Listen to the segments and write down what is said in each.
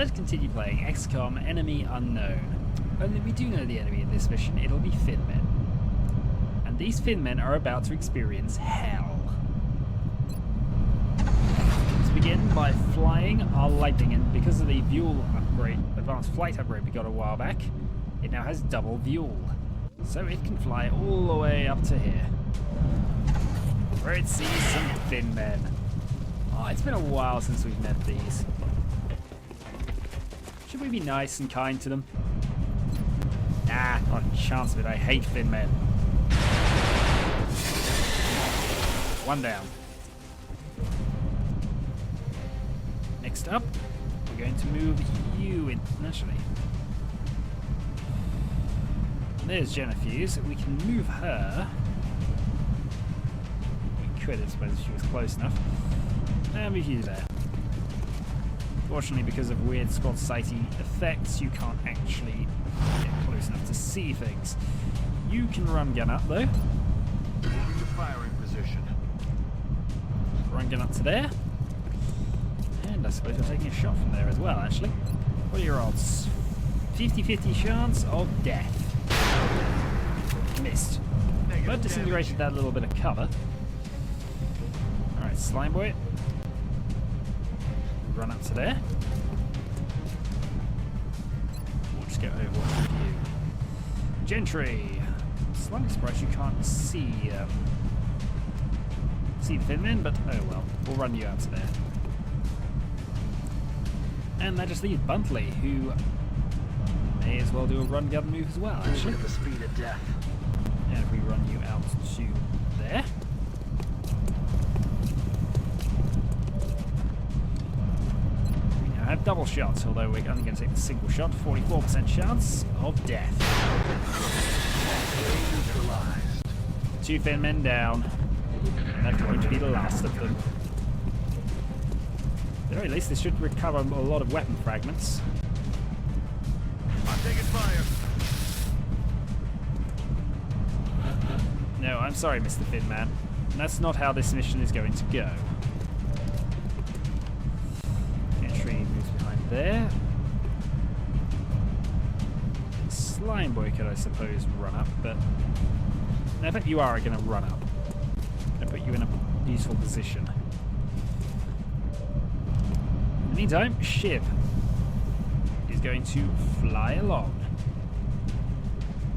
let's continue playing XCOM Enemy Unknown. Only we do know the enemy in this mission, it'll be Finmen. And these Finmen are about to experience hell. Let's begin by flying our Lightning, and because of the fuel upgrade, advanced flight upgrade we got a while back, it now has double fuel. So it can fly all the way up to here, where it sees some Finmen. Oh, it's been a while since we've met these. Should we be nice and kind to them? Nah, not a chance of it. I hate Finmen. One down. Next up, we're going to move you internationally. There's Jennifer's. We can move her. We could, I suppose, if she was close enough. And move you there. Fortunately, because of weird squad sighting effects, you can't actually get close enough to see things. You can run gun up, though. Moving to firing position. Run gun up to there. And I suppose we're taking a shot from there as well, actually. What are your odds? 50-50 chance of death. Missed. But disintegrated that little bit of cover. Alright, Slime Boy. Run up to there. We'll just go Overwatch with you. Gentry. Slightly surprised you can't see the Finmen, but oh well. We'll run you out to there. And that just leaves Buntley, who may as well do a run gun move as well, actually. At the speed of death. And if we run you out to there. We now have double shots, although we're only going to take the single shot. 44% chance of death. Neutralized. 2 Finmen down. And that's going to be the last of them. At the very least, this should recover a lot of weapon fragments. I'm taking fire. No, I'm sorry, Mr. Finman. That's not how this mission is going to go. Entry moves behind there. Slime Boy could, I suppose, run up, but no, I bet you are going to run up. I'm going to put you in a useful position. In the meantime, Shiv is going to fly along.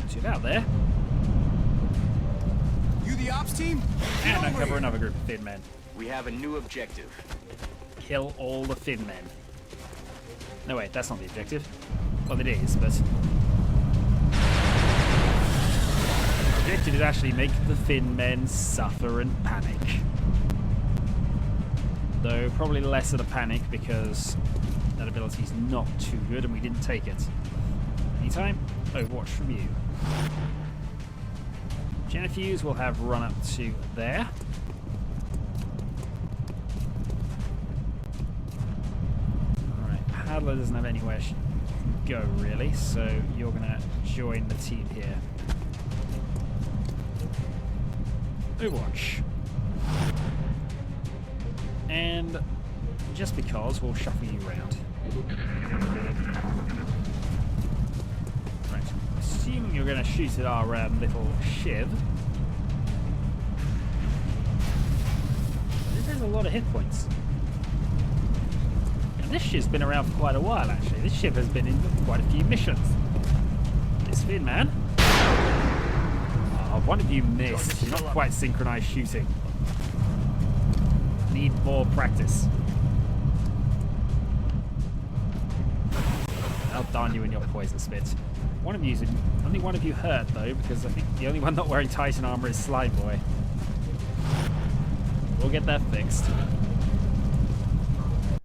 Shiv out there. You the ops team? And uncover another group of Finmen. We have a new objective. Kill all the Finmen. No wait, that's not the objective. Well, it is, but the objective is actually make the Finmen suffer and panic. Though probably less of the panic because that ability is not too good and we didn't take it. Anytime, Overwatch from you. Jennifer's will have run up to there. Alright, Paddler doesn't have anywhere she can go really, so you're going to join the team here. Overwatch. And just because, we'll shuffle you around. Right, assuming you're going to shoot at our little Shiv. There's a lot of hit points. And this Shiv's been around for quite a while, actually. This Shiv has been in quite a few missions. This Finman. Oh, one of you missed. You're not quite synchronized shooting. Need more practice. I'll darn you in your poison spit. Only one of you hurt though, because I think the only one not wearing Titan armor is Slime Boy. We'll get that fixed.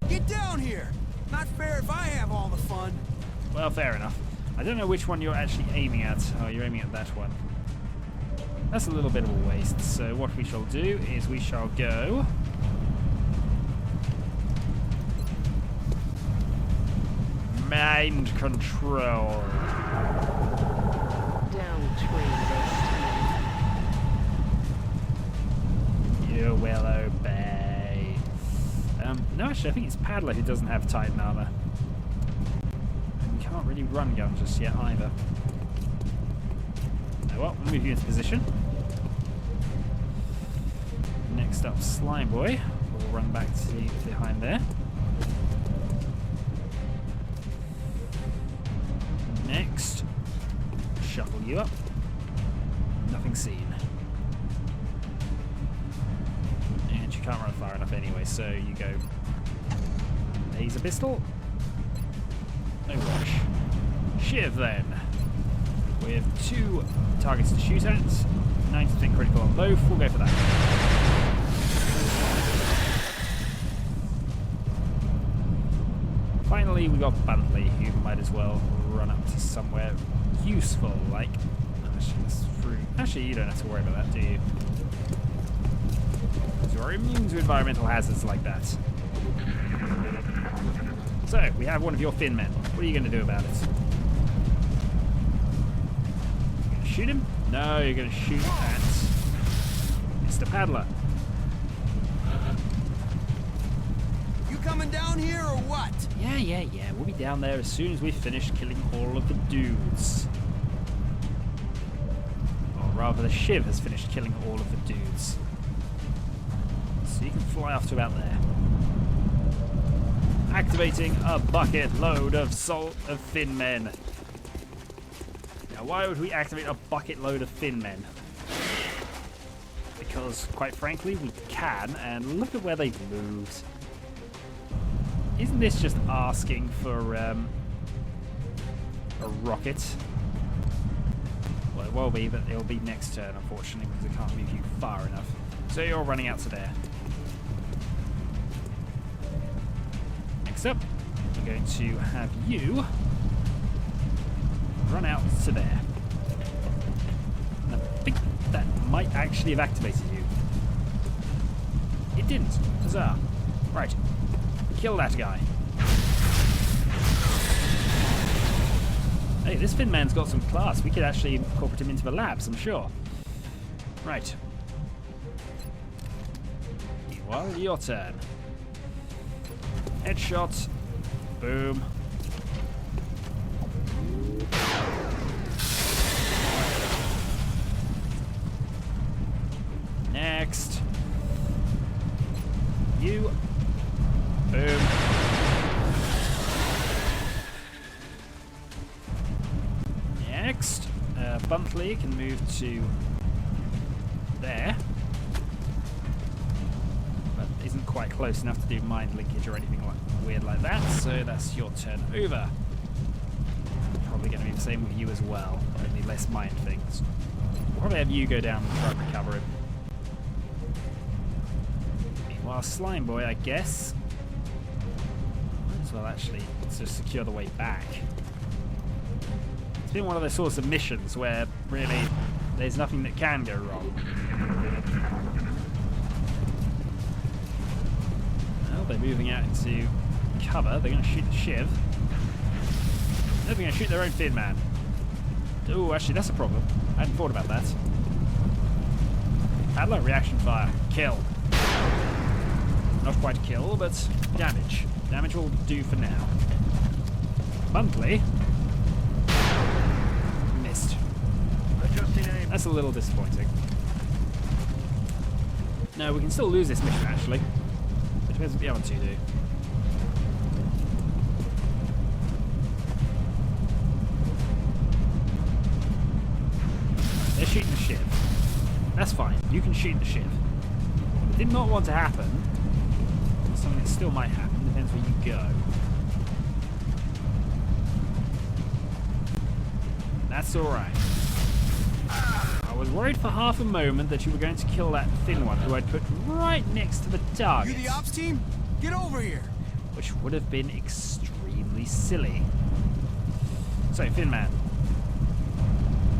Get down here! Not fair if I have all the fun. Well, fair enough. I don't know which one you're actually aiming at. Oh, you're aiming at that one. That's a little bit of a waste. So what we shall do is we shall go. Mind control. Don't train this You will obey. No, actually, I think it's Paddler who doesn't have Titan armor. can't really run guns just yet either. Oh well, we'll move you into position. Next up, Slime Boy. We'll run back to behind there. Next, shuffle you up. Nothing seen. And you can't run far enough anyway, so you go laser pistol. No rush. Shiv then. With 2 targets to shoot at. 90% critical on both. We'll go for that. Finally, we got Buntley, who might as well run up to somewhere useful, like... Actually, you don't have to worry about that, do you? Because you are immune to environmental hazards like that. So, we have one of your Fin men. What are you going to do about it? You going to shoot him? No, you're going to shoot at Mr. Paddler. You coming down here or what? Yeah. We'll be down there as soon as we've finished killing all of the dudes. Or rather, the Shiv has finished killing all of the dudes. So you can fly off to about there. Activating a bucket load of Fin men. Now, why would we activate a bucket load of Fin men? Because, quite frankly, we can, and look at where they've moved. Isn't this just asking for a rocket? Well, it will be, but it'll be next turn, unfortunately, because I can't move you far enough. So you're running out to there. Next up, we're going to have you run out to there. And I think that might actually have activated you. It didn't. Huzzah. Right. Kill that guy. Hey, this Fin man's got some class. We could actually incorporate him into the labs, I'm sure. Right. Meanwhile, your turn. Headshot. Boom. Next. You. Boom. Next, Buntley can move to there, but isn't quite close enough to do mind linkage or anything weird like that, so that's your turn over. Probably going to be the same with you as well, only less mind things. We'll probably have you go down and try and recover him. Meanwhile, Slime Boy, I guess. Well, actually, to secure the way back. It's been one of those sorts of missions where, really, there's nothing that can go wrong. Well, they're moving out into cover. They're going to shoot the Shiv. They're going to shoot their own Fin man. Oh, actually, that's a problem. I hadn't thought about that. Paddler, reaction fire. Kill. Not quite kill, but damage. Damage will do for now. Buntley. Missed. That's a little disappointing. No, we can still lose this mission, actually. It depends what the other two do. They're shooting the Shiv. That's fine. You can shoot the Shiv. It did not want to happen. Something that still might happen. Depends where you go. That's alright. I was worried for half a moment that you were going to kill that thin one who I'd put right next to the target. You the ops team? Get over here! Which would have been extremely silly. So, Fin Man.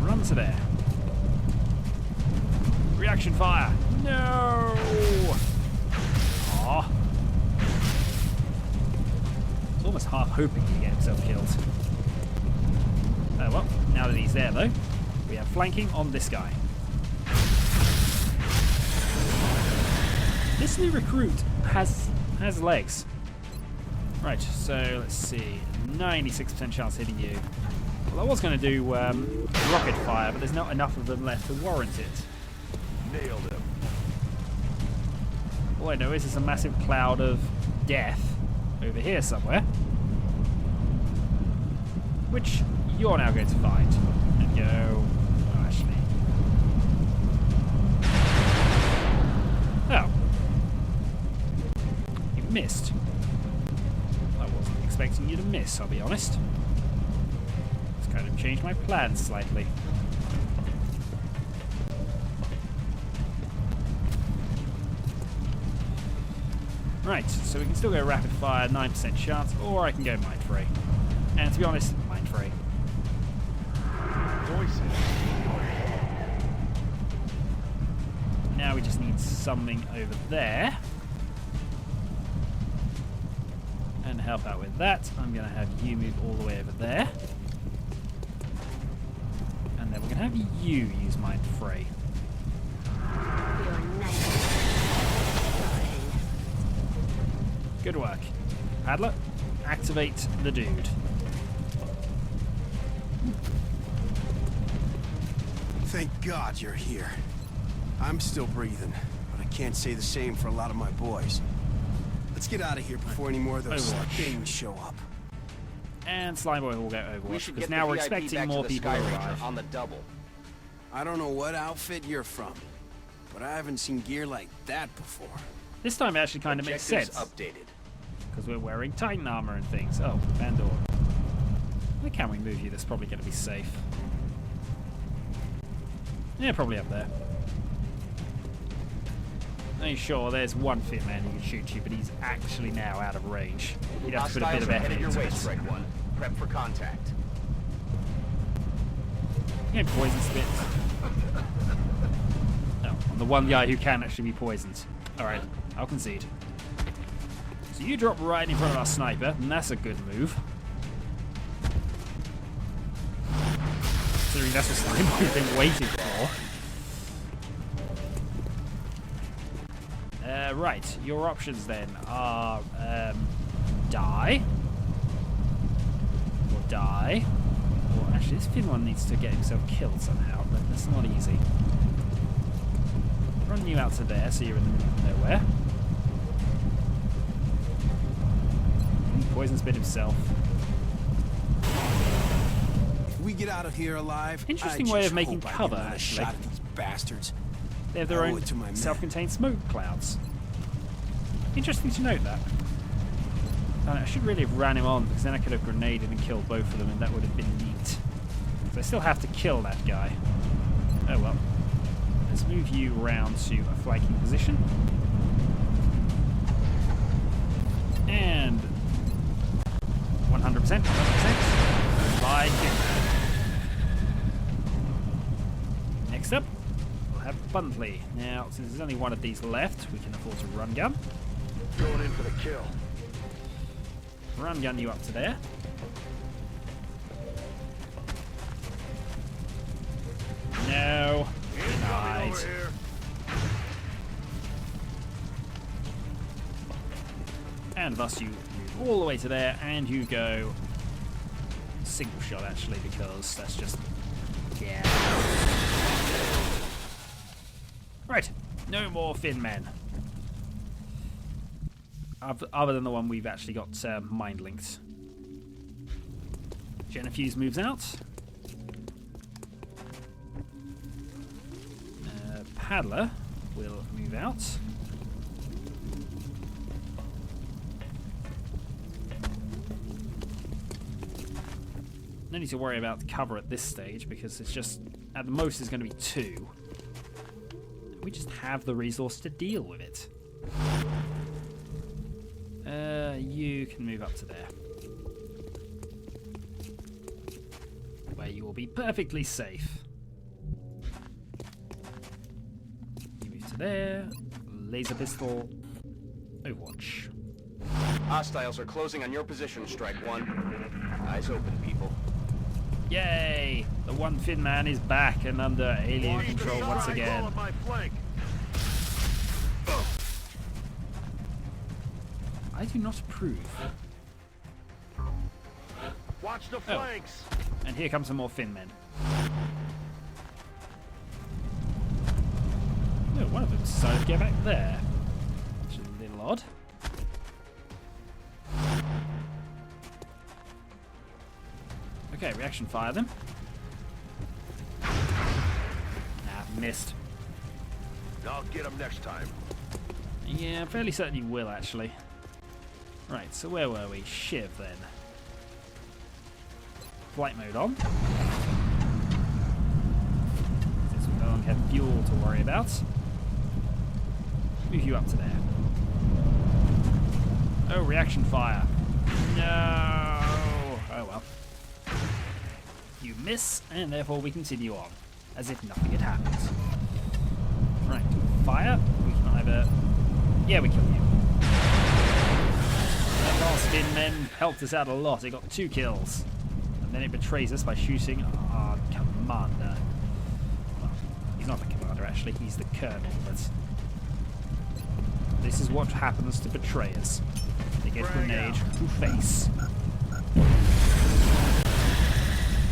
Run to there. Reaction fire! No! Aww. Almost half hoping he get himself killed. Oh well, now that he's there though, we have flanking on this guy. This new recruit has legs. Right, so let's see. 96% chance hitting you. Well, I was going to do rocket fire, but there's not enough of them left to warrant it. Nailed him. All I know is there's a massive cloud of death over here somewhere, which you're now going to find and go. Oh, actually. Oh. You missed. I wasn't expecting you to miss, I'll be honest. It's kind of changed my plans slightly. Right, so we can still go rapid fire, 9% chance, or I can go mind fray. And to be honest, mind fray. Voices. Now we just need something over there. And to help out with that, I'm going to have you move all the way over there. And then we're going to have you use mind fray. Good work. Adler, activate the dude. Thank God you're here. I'm still breathing, but I can't say the same for a lot of my boys. Let's get out of here before any more of those Overwatch. things show up. And Slimeboy will get We Overwatch, should because get now the we're VIP expecting back more to the people to Sky arrive. Ranger on the double. I don't know what outfit you're from, but I haven't seen gear like that before. This time it actually kind of makes Objectives sense, updated. because we're wearing Titan armor and things. Oh, Vandor. Where can we move you? That's probably going to be safe. Yeah, probably up there. I'm sure there's one fit man who can shoot you, but he's actually now out of range. You'd have to put a bit Hostiles of are effort headed your into way, it. Strike One. Prep for contact. Yeah, poison spit. No, I'm the one guy who can actually be poisoned. Alright, I'll concede. So you drop right in front of our sniper, and that's a good move. Considering that's what Slime's been waiting for. Right, your options then are die. Or die. Or actually, this Finn one needs to get himself killed somehow, but that's not easy. Run you out to there so you're in the middle of nowhere. Poison spit himself. If we get out of here alive, Interesting I way just of making hope I cover, get another actually. shot at these bastards. They have their I owe own it to my men. self-contained smoke clouds. Interesting to note that. I should really have ran him on, because then I could have grenaded and killed both of them, and that would have been neat. So I still have to kill that guy. Oh well. Let's move you around to a flanking position. And 100%. By next up, we'll have Buntley. Now, since there's only one of these left, we can afford to run gun. Going in for the kill. Run gun you up to there. No. Denied. Over here. And thus you move all the way to there, and you go single shot actually, because that's just yeah. Right, no more Finn men. Other than the one we've actually got mind linked. Genifuse moves out. Paddler will move out. No need to worry about cover at this stage, because it's just, at the most, it's going to be 2. We just have the resource to deal with it. You can move up to there, where you will be perfectly safe. You move to there. Laser pistol. Overwatch. Hostiles are closing on your position, Strike One. Eyes open, people. Yay! The one Finn man is back and under alien control once again. On my flank. I do not approve. Watch the flanks. And here come some more Finn men. No, one of them decided to go back there. Which is a little odd. Okay, reaction fire them. Missed. I'll get him next time. Yeah, I'm fairly certain you will, actually. Right, so where were we? Shiv, then. Flight mode on. Since we no longer have fuel to worry about. Move you up to there. Oh, reaction fire. No! Oh well. You miss, and therefore we continue on, as if nothing had happened. Right, fire. We can either... Yeah, we kill you. That last Finn men helped us out a lot. It got 2 kills. And then it betrays us by shooting our commander. Well, he's not the commander, actually. He's the colonel, but... This is what happens to betrayers. They get grenade to face.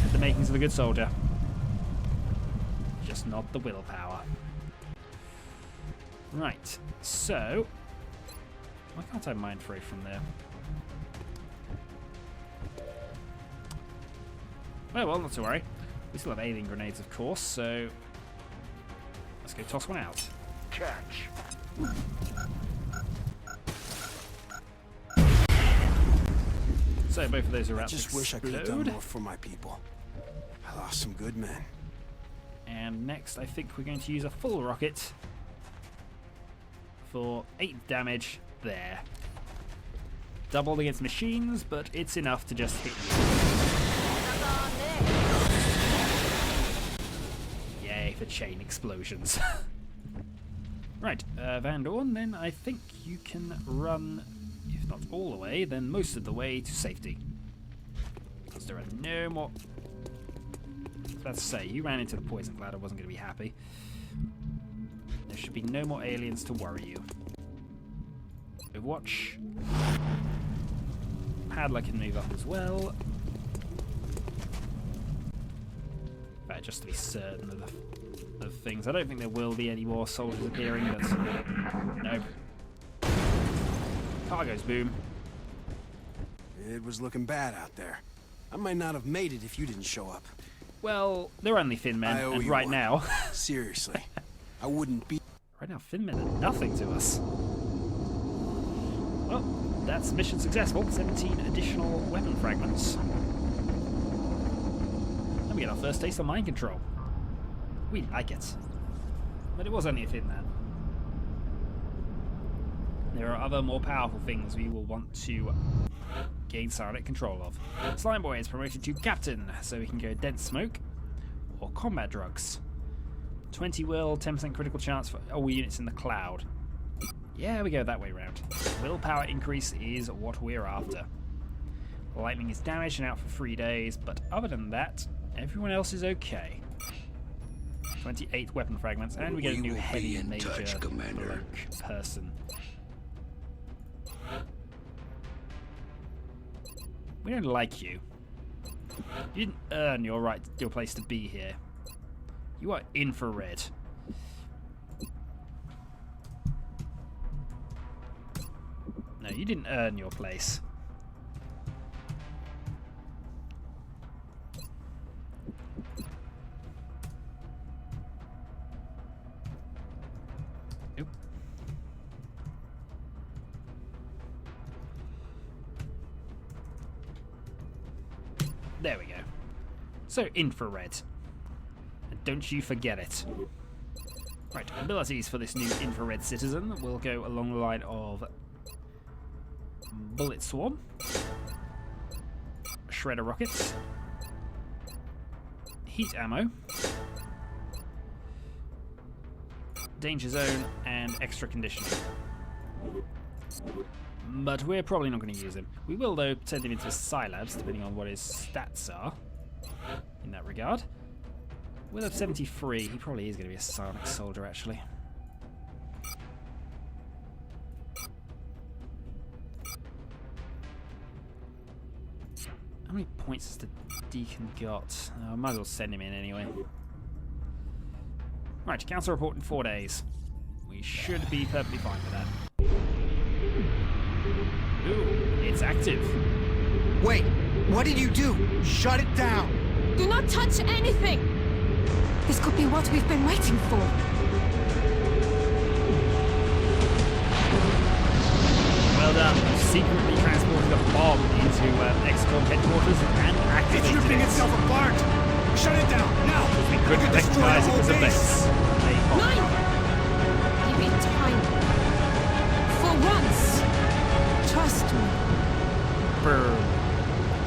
Had the makings of a good soldier. Just not the willpower. Right, so... Why can't I mind fray from there? Oh well, not to worry. We still have alien grenades, of course, so... Let's go toss one out. Catch. So both of those are out. I just wish I could have done more for my people. I lost some good men. And next, I think we're going to use a full rocket for 8 damage there. Doubled against machines, but it's enough to just hit you. Yay for chain explosions. Right, Van Dorn, then I think you can run, if not all the way, then most of the way to safety. Because there are no more... Let's say, you ran into the poison cloud, I wasn't going to be happy. There should be no more aliens to worry you. Watch. Paddler can move up as well. But just to be certain of things. I don't think there will be any more soldiers appearing, but no. Cargo's boom. It was looking bad out there. I might not have made it if you didn't show up. Well, they're only Finn men, and right one. now... Seriously. I wouldn't be... Right now, Finn men are nothing to us. Well, that's mission successful. 17 additional weapon fragments. And we get our first taste of mind control. We like it. But it was only a Finn man. There are other more powerful things we will want to gain psionic control of. Slime Boy is promoted to Captain, so we can go dense smoke or combat drugs. 20 will, 10% critical chance for all units in the cloud. Yeah, we go that way round. Willpower increase is what we're after. Lightning is damaged and out for 3 days, but other than that, everyone else is okay. 28 weapon fragments, and we get a new heavy major bloke person. We don't like you. You didn't earn your right, your place to be here. You are infrared. No, you didn't earn your place. Nope. There we go. So, infrared. And don't you forget it. Right, abilities for this new infrared citizen will go along the line of Bullet Swarm, Shredder Rockets, Heat Ammo, Danger Zone, and Extra Conditioning. But we're probably not going to use him. We will, though, send him into Scilabs, depending on what his stats are in that regard. Will of 73, he probably is going to be a psionic soldier, actually. How many points has the Deacon got? I might as well send him in anyway. Right, council report in 4 days. We should be perfectly fine with that. Ooh, it's active. Wait, what did you do? Shut it down! Do not touch anything! This could be what we've been waiting for. Well done. We've secretly transported a bomb into Xcom headquarters and activated It's ripping itself apart! Shut it down, now! We couldn't recognize it was a base. Nine! Give it time. For once. Trust me. Boom.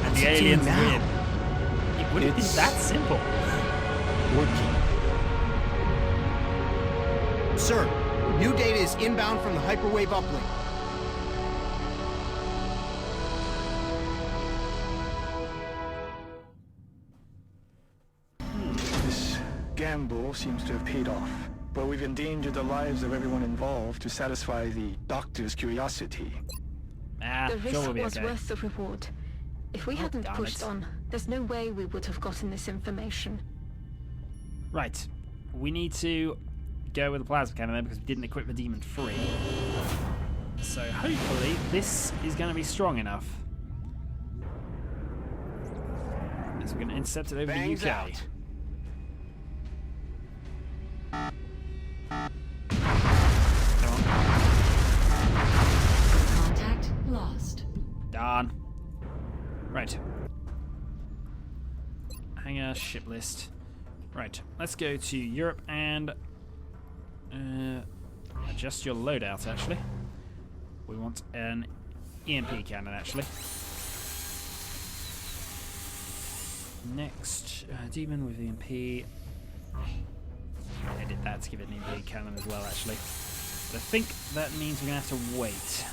And the aliens now? win. It would have been that simple. Working. Sir, new data is inbound from the hyperwave uplink. This gamble seems to have paid off, but we've endangered the lives of everyone involved to satisfy the doctor's curiosity. Ah, The sure risk we'll be was okay. worth the reward. If we hadn't damn pushed it. on, there's no way we would have gotten this information. Right. We need to go with the plasma cannon then because we didn't equip the Demon 3. So hopefully this is going to be strong enough. So we're going to intercept it over Bangs the UK. out. Come on. Contact lost. Darn. Right. Hangar ship list. Right. Let's go to Europe and adjust your loadout, actually. We want an EMP cannon, actually. Next, Demon with EMP. Edit that to give it an EMP cannon as well, actually. But I think that means we're going to have to wait.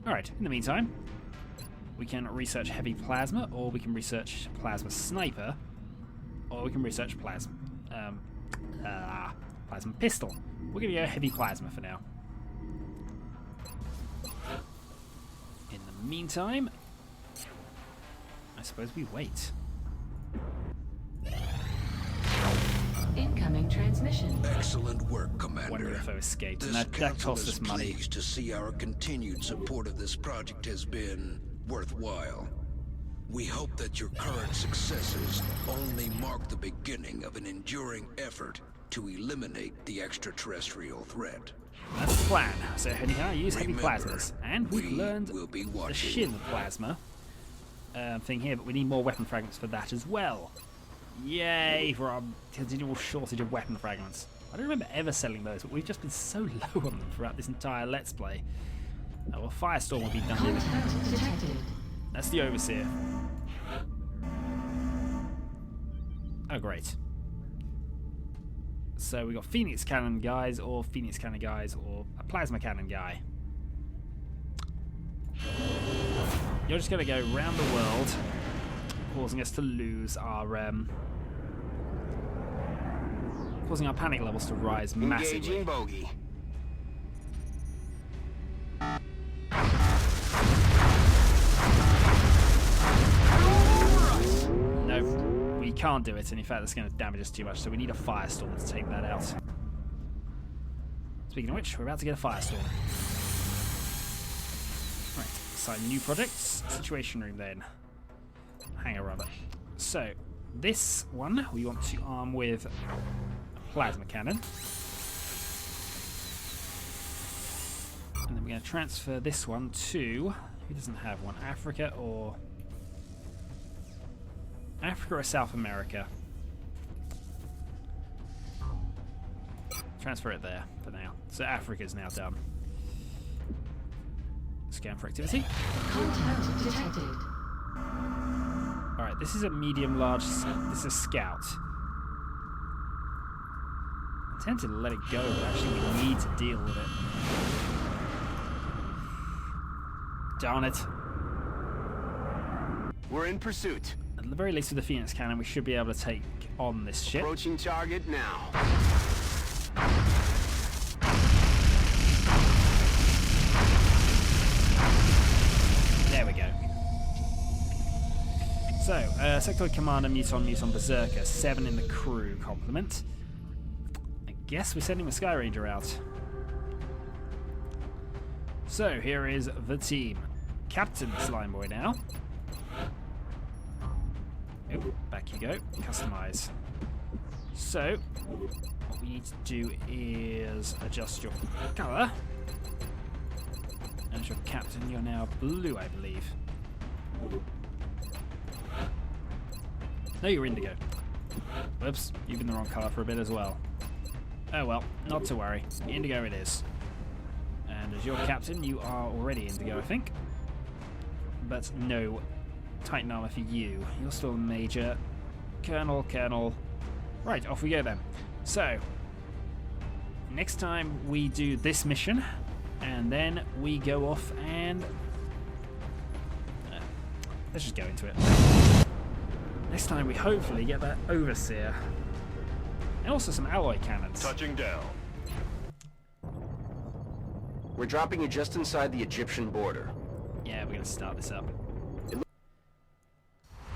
Alright, in the meantime, we can research heavy plasma, or we can research plasma sniper, or we can research plasma pistol. We're going to go heavy plasma for now. In the meantime, I suppose we wait. Incoming transmission. Excellent work, One Commander. UFO escaped, and This that council cost is us money. pleased to see our continued support of this project has been worthwhile. We hope that your current successes only mark the beginning of an enduring effort to eliminate the extraterrestrial threat. That's the plan. So anyhow, use heavy Remember, plasmas. And we've we learned will be the watching. shiv plasma thing here, but we need more weapon fragments for that as well. Yay for our continual shortage of weapon fragments. I don't remember ever selling those, but we've just been so low on them throughout this entire Let's Play. Well, Firestorm will be done here. Contact detected. That's the Overseer. Oh, great. So we got Phoenix Cannon guys, or Phoenix Cannon guys, or a Plasma Cannon guy. You're just going to go round the world, causing us to lose our causing our panic levels to rise massively. Engaging bogey. No, we can't do it, and in fact that's going to damage us too much, so we need a Firestorm to take that out. Speaking of which, we're about to get a Firestorm. Right, assign new projects. Situation room then. Hangar rather. So, this one we want to arm with a plasma cannon. And then we're going to transfer this one to... Who doesn't have one? Africa or South America? Transfer it there for now. So Africa's now done. Scan for activity. Contact detected. Alright, this is a medium-large... This is a scout. I tend to let it go, but actually we need to deal with it. Darn it. We're in pursuit. At the very least with the Phoenix Cannon, we should be able to take on this ship. Approaching target now. There we go. So, Sectoid Commander, Muton, Berserker, 7 in the crew complement. I guess we're sending the Sky Ranger out. So, here is the team. Captain Slime Boy now. Oh, back you go. Customize. So, what we need to do is adjust your colour. And your captain, you're now blue, I believe. No, you're indigo. Whoops, you've been the wrong colour for a bit as well. Oh well, not to worry. Indigo it is. And as your captain, you are already indigo, I think. But no Titan armor for you. You're still a major. Colonel. Right, off we go then. So, next time we do this mission, and then we go off and... let's just go into it. Next time we hopefully get that Overseer. And also some alloy cannons. Touching down. We're dropping you just inside the Egyptian border. Yeah, we're going to start this up.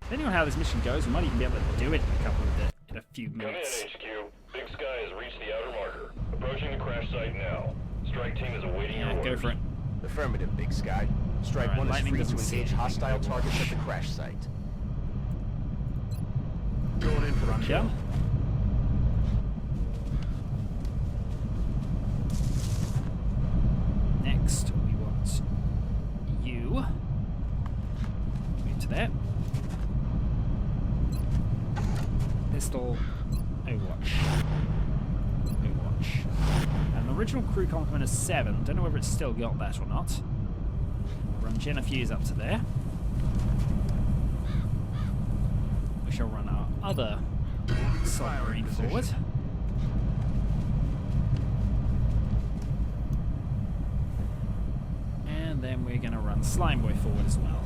Depending on how this mission goes, we might even be able to do it in a few minutes. Come in, HQ. Big Sky has reached the outer marker. Approaching the crash site now. Strike team is awaiting your orders. Go for it. Affirmative, Big Sky. Strike Alright, 1 is Lightning free to doesn't see engage anything. hostile targets at the crash site. Going in for Run down. Next, we want you. Move to there. Pistol. Overwatch. And the original crew complement is 7. Don't know whether it's still got that or not. We'll run Jennifer's up to there. We shall run our other submarine forward. And then we're going to run Slime Boy forward as well.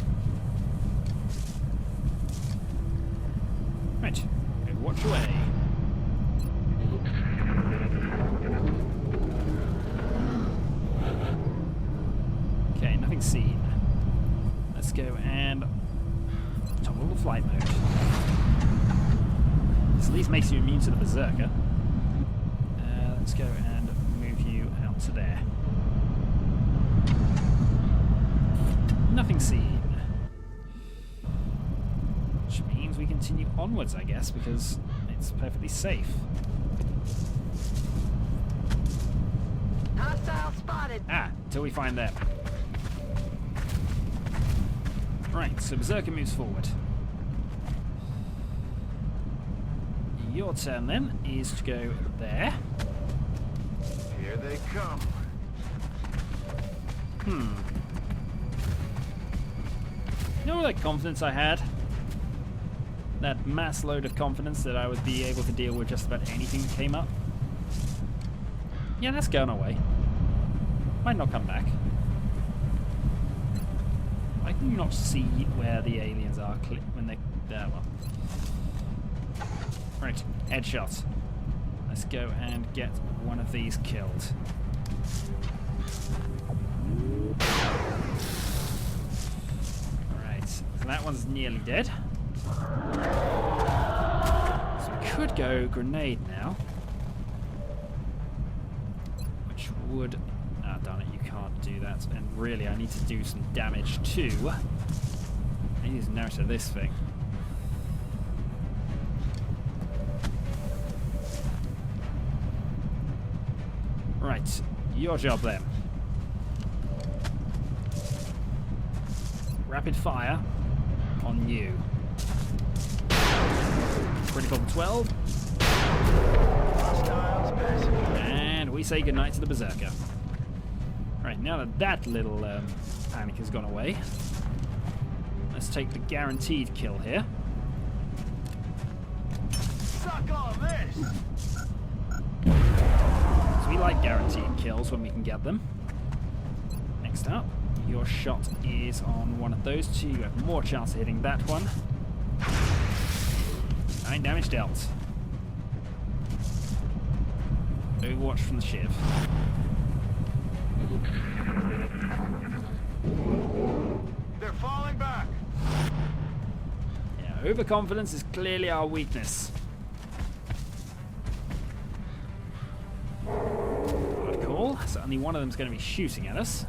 Right, go watch away. Okay, nothing seen. Let's go and toggle the flight mode. This at least makes you immune to the Berserker. Let's go and move you out to there. Nothing seen. Which means we continue onwards, I guess, because it's perfectly safe. Hostile spotted. Until we find them. Right, so Berserker moves forward. Your turn then is to go there. Here they come. You know that confidence I had? That mass load of confidence that I would be able to deal with just about anything that came up? Yeah, that's going away. Might not come back. Why can you not see where the aliens are when they're there? Well. Right, headshot. Let's go and get one of these killed. Alright, so that one's nearly dead. So we could go grenade now. Which would... ah, darn it, you can't do that. And really, I need to do some damage too. I need to nurture this thing. Right, your job then. Rapid fire on you. Critical 12. And we say goodnight to the Berserker. Right, now that that little panic has gone away, let's take the guaranteed kill here. Suck on this! We like guaranteed kills when we can get them. Next up, your shot is on one of those two. You have more chance of hitting that one. 9 damage dealt. Overwatch from the Shiv. They're falling back. Yeah, Overconfidence is clearly our weakness. Good call. So only one of them's going to be shooting at us.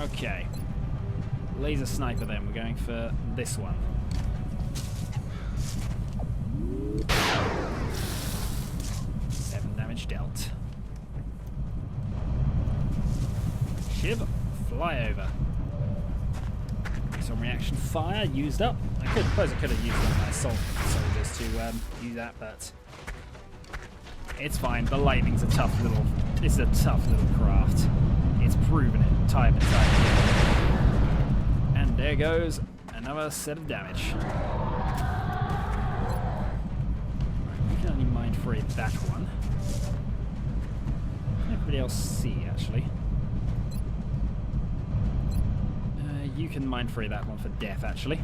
Okay. Laser sniper then. We're going for this one. Dealt. Shiv, fly over. Some reaction fire used up. I suppose I could have used one of my assault soldiers to use that, but it's fine. The lightning's a tough little. It's a tough little craft. It's proven it time and time again. And there goes another set of damage. We can only mind free that one. Everybody else see, actually. You can mind free that one for death, actually.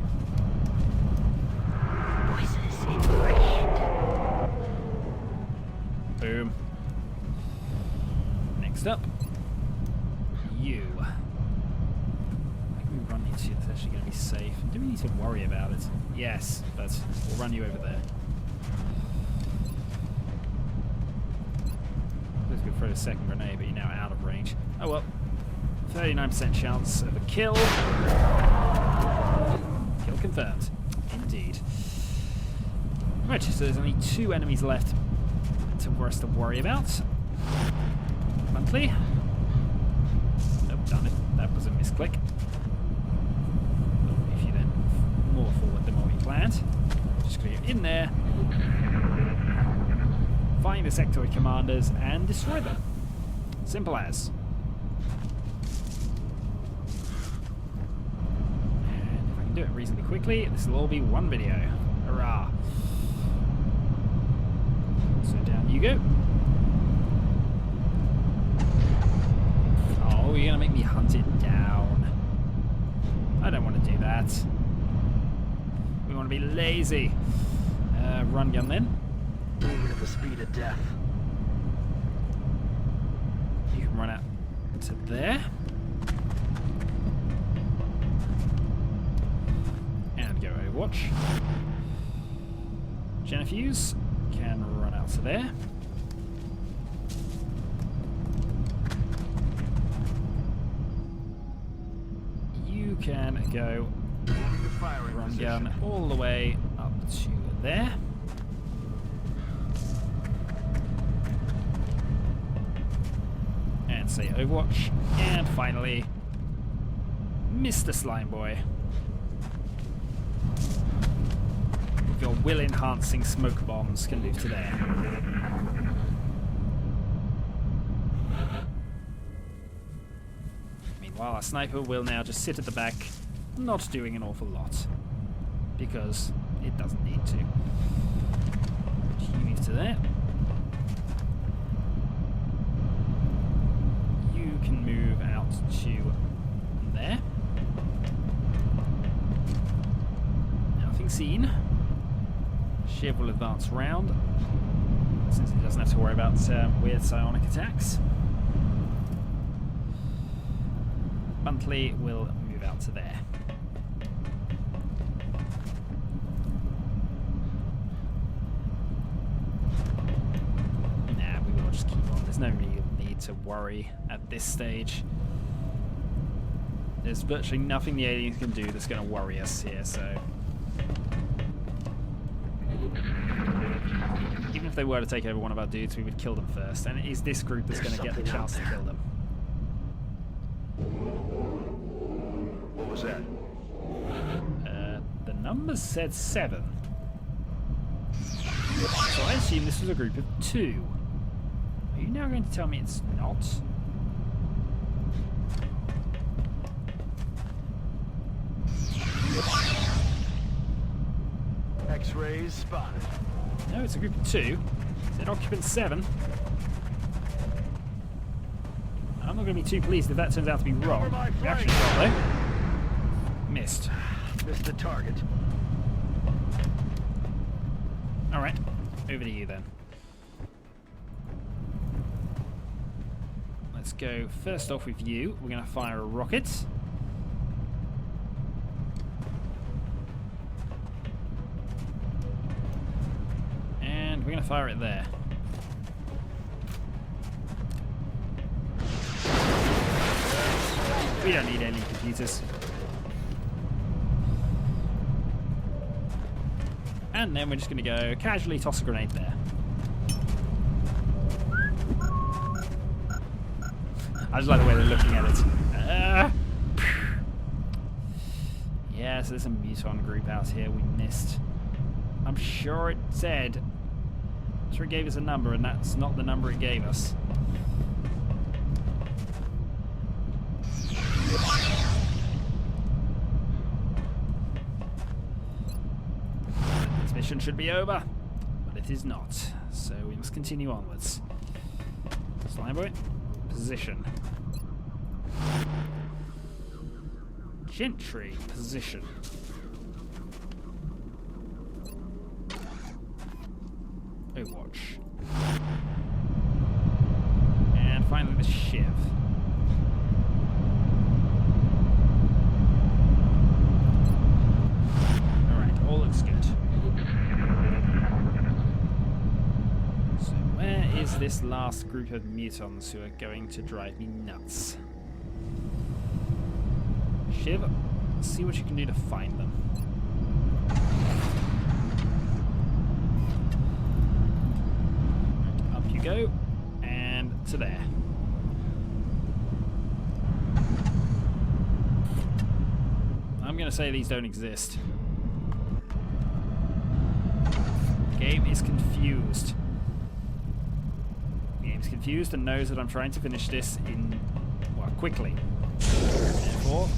Boom. Next up, you. I can run into you. That's actually going to be safe. Do we need to worry about it? Yes, but we'll run you over there. For a second grenade, but you're now out of range. Oh well. 39% chance of a kill. Kill confirmed. Indeed. Right, so there's only 2 enemies left for us to worry about. Monthly. Nope, done it. That was a misclick. If you then more forward than what we planned. Just gonna get in there. Find the sectoid commanders and destroy them. Simple as. And if I can do it reasonably quickly, this will all be one video. Hurrah! So down you go. Oh, you're gonna make me hunt it down. I don't want to do that. We want to be lazy. Run gun then. Moving at the speed of death. You can run out to there. And go Overwatch. Genifuse can run out to there. You can go run gun all the way up to there. Say Overwatch, and finally, Mr. Slime Boy. With your will-enhancing smoke bombs can move to there. Meanwhile, our sniper will now just sit at the back, not doing an awful lot, because it doesn't need to. You move to there. Can move out to there. Nothing seen. Shiv will advance round, since he doesn't have to worry about weird psionic attacks. Buntley will move out to there. Nah, we will just keep on. There's no real need to worry at this stage. There's virtually nothing the aliens can do that's going to worry us here, so... Even if they were to take over one of our dudes, we would kill them first, and it is this group that's going to get the chance to kill them. What was that? The numbers said 7. So I assume this was a group of 2. Are you now going to tell me it's not? X-rays spotted. No, it's a group of 2. It said occupant 7. I'm not going to be too pleased if that turns out to be wrong. Reaction shot though. Missed. Missed the target. Alright, over to you then. let's go first off with you. We're going to fire a rocket. And we're going to fire it there. We don't need any computers. And then we're just going to go casually toss a grenade there. I just like the way they're looking at it. Yes, there's a muton group out here we missed. I'm sure it said... I'm sure it gave us a number, and that's not the number it gave us. This mission should be over, but it is not. So we must continue onwards. Slime boy, position. Gentry, position. Overwatch. And finally the Shiv. Alright, all looks good. So where is this last group of mutons who are going to drive me nuts? Shiv, see what you can do to find them. Right, up you go, and to there. I'm going to say these don't exist. The game is confused. The game is confused and knows that I'm trying to finish this in, well, quickly. Therefore,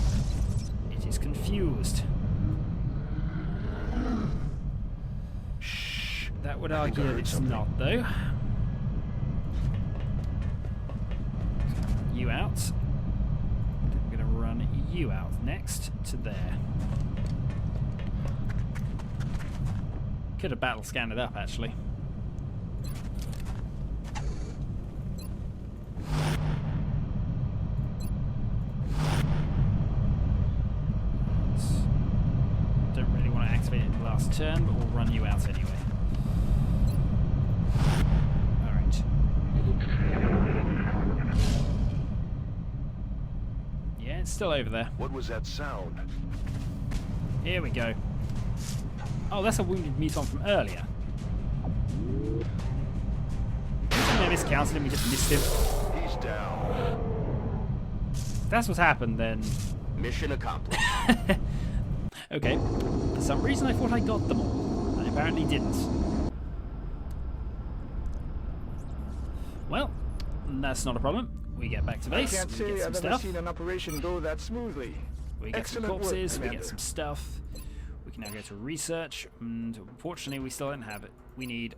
is confused. Shh, that would argue that it's not, though. You out. I'm going to run you out next to there. Could have battle scanned it up, actually. Turn, but we'll run you out anyway. Alright. Yeah, it's still over there. What was that sound? Here we go. Oh, that's a wounded muton from earlier. I miscounted him, we just missed him. He's down. If that's what's happened, then... Mission accomplished. Okay. For some reason I thought I got them all. I apparently didn't. Well, that's not a problem. We get back to base, I can't we say get some I've ever stuff. seen an operation go that smoothly. We get some Excellent work, corpses, we Commander. get some stuff. We can now go to research, and unfortunately we still don't have it. We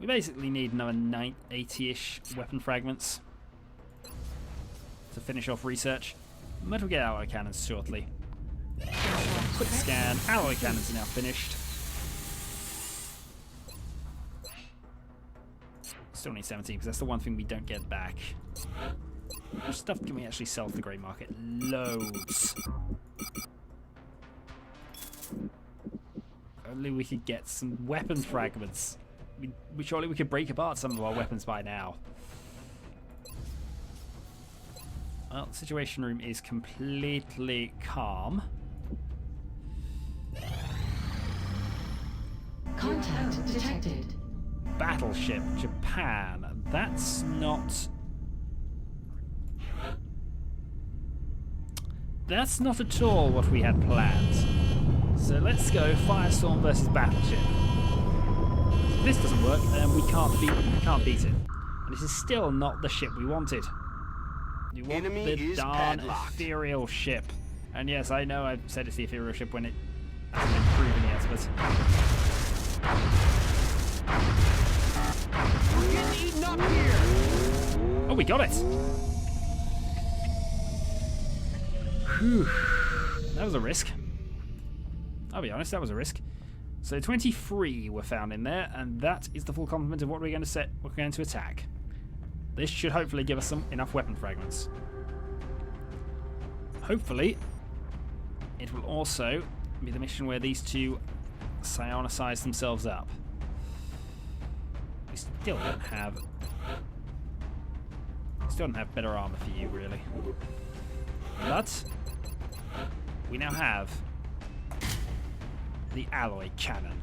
basically need another 80-ish weapon fragments to finish off research. But we'll get alloy cannons shortly. Quick scan, alloy cannons are now finished. Still need 17 because that's the one thing we don't get back. How much stuff can we actually sell to the grey market? Loads. Only we could get some weapon fragments. Surely we could break apart some of our weapons by now. Well, the situation room is completely calm. Contact detected. Battleship, Japan. That's not... That's not at all what we had planned. So let's go Firestorm versus Battleship. If this doesn't work, then we can't beat it. And this is still not the ship we wanted. You want Enemy the is darn padlocked. ethereal ship. And yes, I know I've said it's the ethereal ship when it hasn't been proven yet, but... We're getting eaten up here! Oh, we got it! Whew. That was a risk. I'll be honest, that was a risk. So 23 were found in there, and that is the full complement of what we're going to attack. This should hopefully give us enough weapon fragments. Hopefully, it will also be the mission where these two psionicize themselves up. We still don't have better armor for you, really. But we now have the alloy cannon.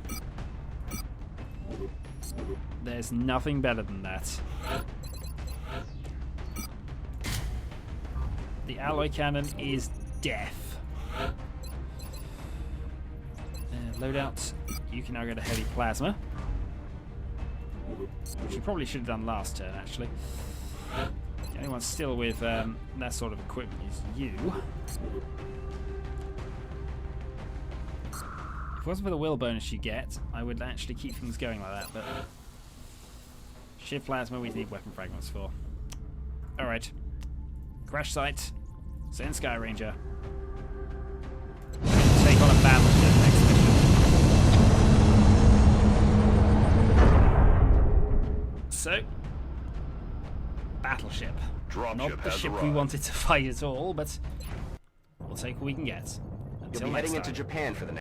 There's nothing better than that. The alloy cannon is death. Loadout, you can now go to heavy plasma. Which we probably should have done last turn, actually. The only one still with that sort of equipment is you. If it wasn't for the will bonus you get, I would actually keep things going like that, but shiv plasma we need weapon fragments for. Alright. Crash site. Send Sky Ranger. Take on a battleship next mission. So, battleship. Not the ship we wanted to fight at all, but we'll take what we can get. You'll Until be next heading time. into Japan for the next